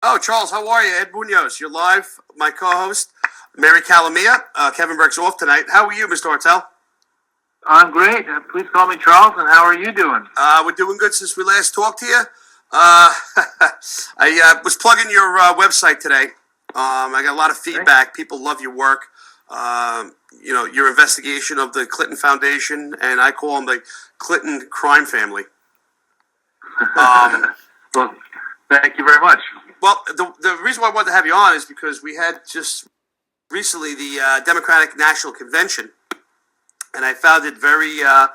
Oh, Charles, how are you? Ed Munoz, you're live. My co-host, Mary Calamia. Kevin Burke's off tonight. How are you, Mr. Hartel? I'm great. Please call me Charles. And how are you doing? We're doing good since we last talked to you. I was plugging your website today. I got a lot of feedback. People love your work. Your investigation of the Clinton Foundation, and I call them the Clinton crime family. Well, thank you very much. Well, the reason why I wanted to have you on is because we had just recently the Democratic National Convention, and I found it very a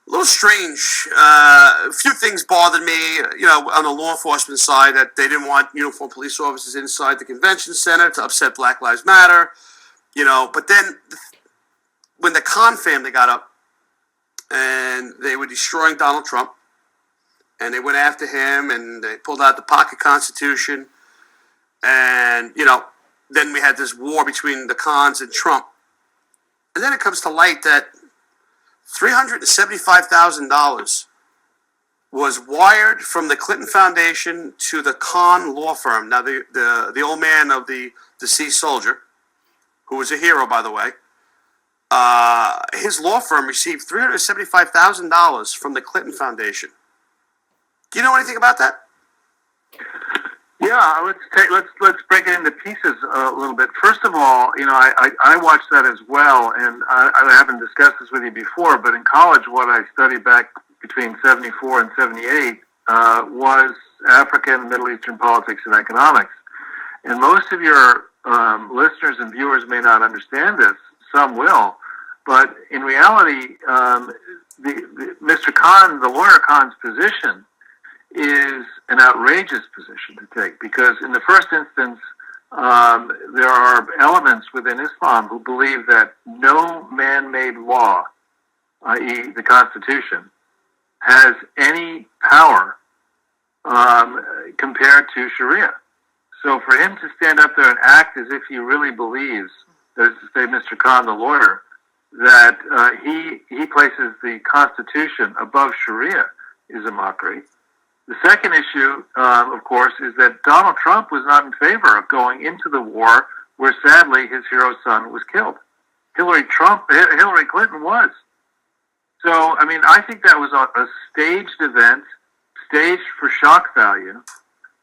little strange. A few things bothered me, on the law enforcement side, that they didn't want uniformed police officers inside the convention center to upset Black Lives Matter. But then when the Khan family got up and they were destroying Donald Trump, and they went after him, and they pulled out the pocket constitution, and then we had this war between the Khans and Trump. And then it comes to light that $375,000 was wired from the Clinton Foundation to the Khan law firm. Now, the old man of the deceased soldier, who was a hero, by the way, his law firm received $375,000 from the Clinton Foundation. Do you know anything about that? Yeah, let's break it into pieces a little bit. First of all, I watched that as well, and I haven't discussed this with you before, but in college, what I studied back between 74 and 78 was African, Middle Eastern politics and economics. And most of your listeners and viewers may not understand this. Some will, but in reality, Mr. Khan, the lawyer Khan's position, is an outrageous position to take, because in the first instance, there are elements within Islam who believe that no man-made law, i.e. the Constitution, has any power compared to Sharia. So for him to stand up there and act as if he really believes, that is to say Mr. Khan, the lawyer, that he places the Constitution above Sharia is a mockery. The second issue, of course, is that Donald Trump was not in favor of going into the war where, sadly, his hero son was killed. Hillary Clinton was. So, I think that was a staged event, staged for shock value.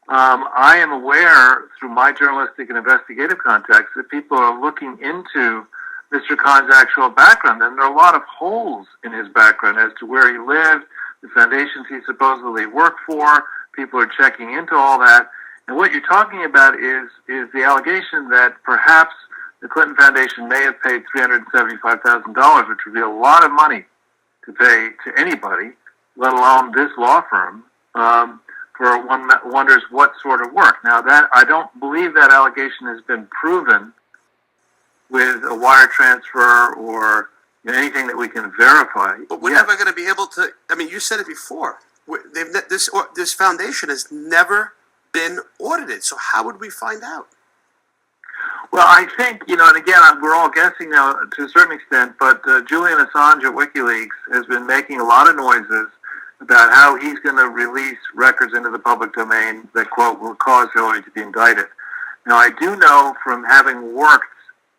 I am aware, through my journalistic and investigative contacts, that people are looking into Mr. Khan's actual background, and there are a lot of holes in his background as to where he lived, the foundations he supposedly worked for. People are checking into all that. And what you're talking about is the allegation that perhaps the Clinton Foundation may have paid $375,000, which would be a lot of money to pay to anybody, let alone this law firm, for one wonders what sort of work. Now, that I don't believe that allegation has been proven with a wire transfer or anything that we can verify. But we're never going to be able to. You said it before. This foundation has never been audited. So how would we find out? Well, I think, and again, we're all guessing now to a certain extent, but Julian Assange at WikiLeaks has been making a lot of noises about how he's going to release records into the public domain that, quote, will cause Hillary to be indicted. Now, I do know from having worked,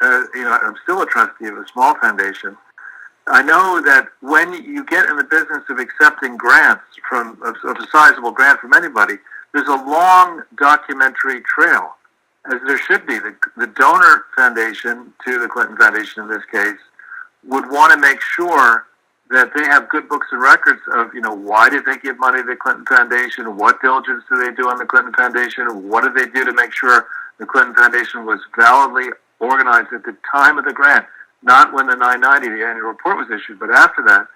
I'm still a trustee of a small foundation. I know that when you get in the business of accepting grants of a sizable grant from anybody, there's a long documentary trail, as there should be. The donor foundation to the Clinton Foundation, in this case, would want to make sure that they have good books and records of, why did they give money to the Clinton Foundation? What diligence do they do on the Clinton Foundation? What did they do to make sure the Clinton Foundation was validly organized at the time of the grant? Not when the 990, the annual report, was issued, but after that.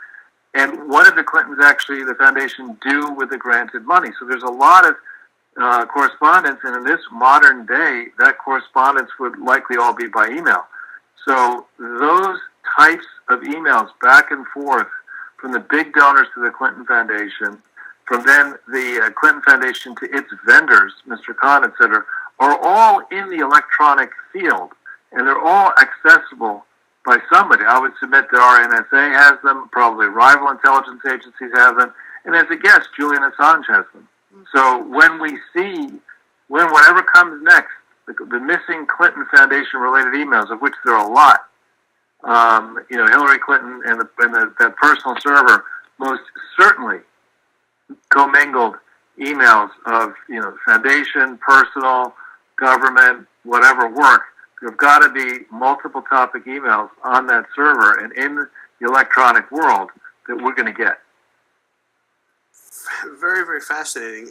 And what did the Clintons actually, the foundation, do with the granted money? So there's a lot of correspondence, and in this modern day, that correspondence would likely all be by email. So those types of emails back and forth from the big donors to the Clinton Foundation, from then the Clinton Foundation to its vendors, Mr. Khan, et cetera, are all in the electronic field, and they're all accessible by somebody. I would submit that our NSA has them, probably rival intelligence agencies have them, and as a guest, Julian Assange has them. So when we see when whatever comes next, the missing Clinton Foundation related emails, of which there are a lot, Hillary Clinton and that personal server most certainly commingled emails of, foundation, personal, government, whatever work. There have got to be multiple topic emails on that server and in the electronic world that we're going to get. Very, very fascinating.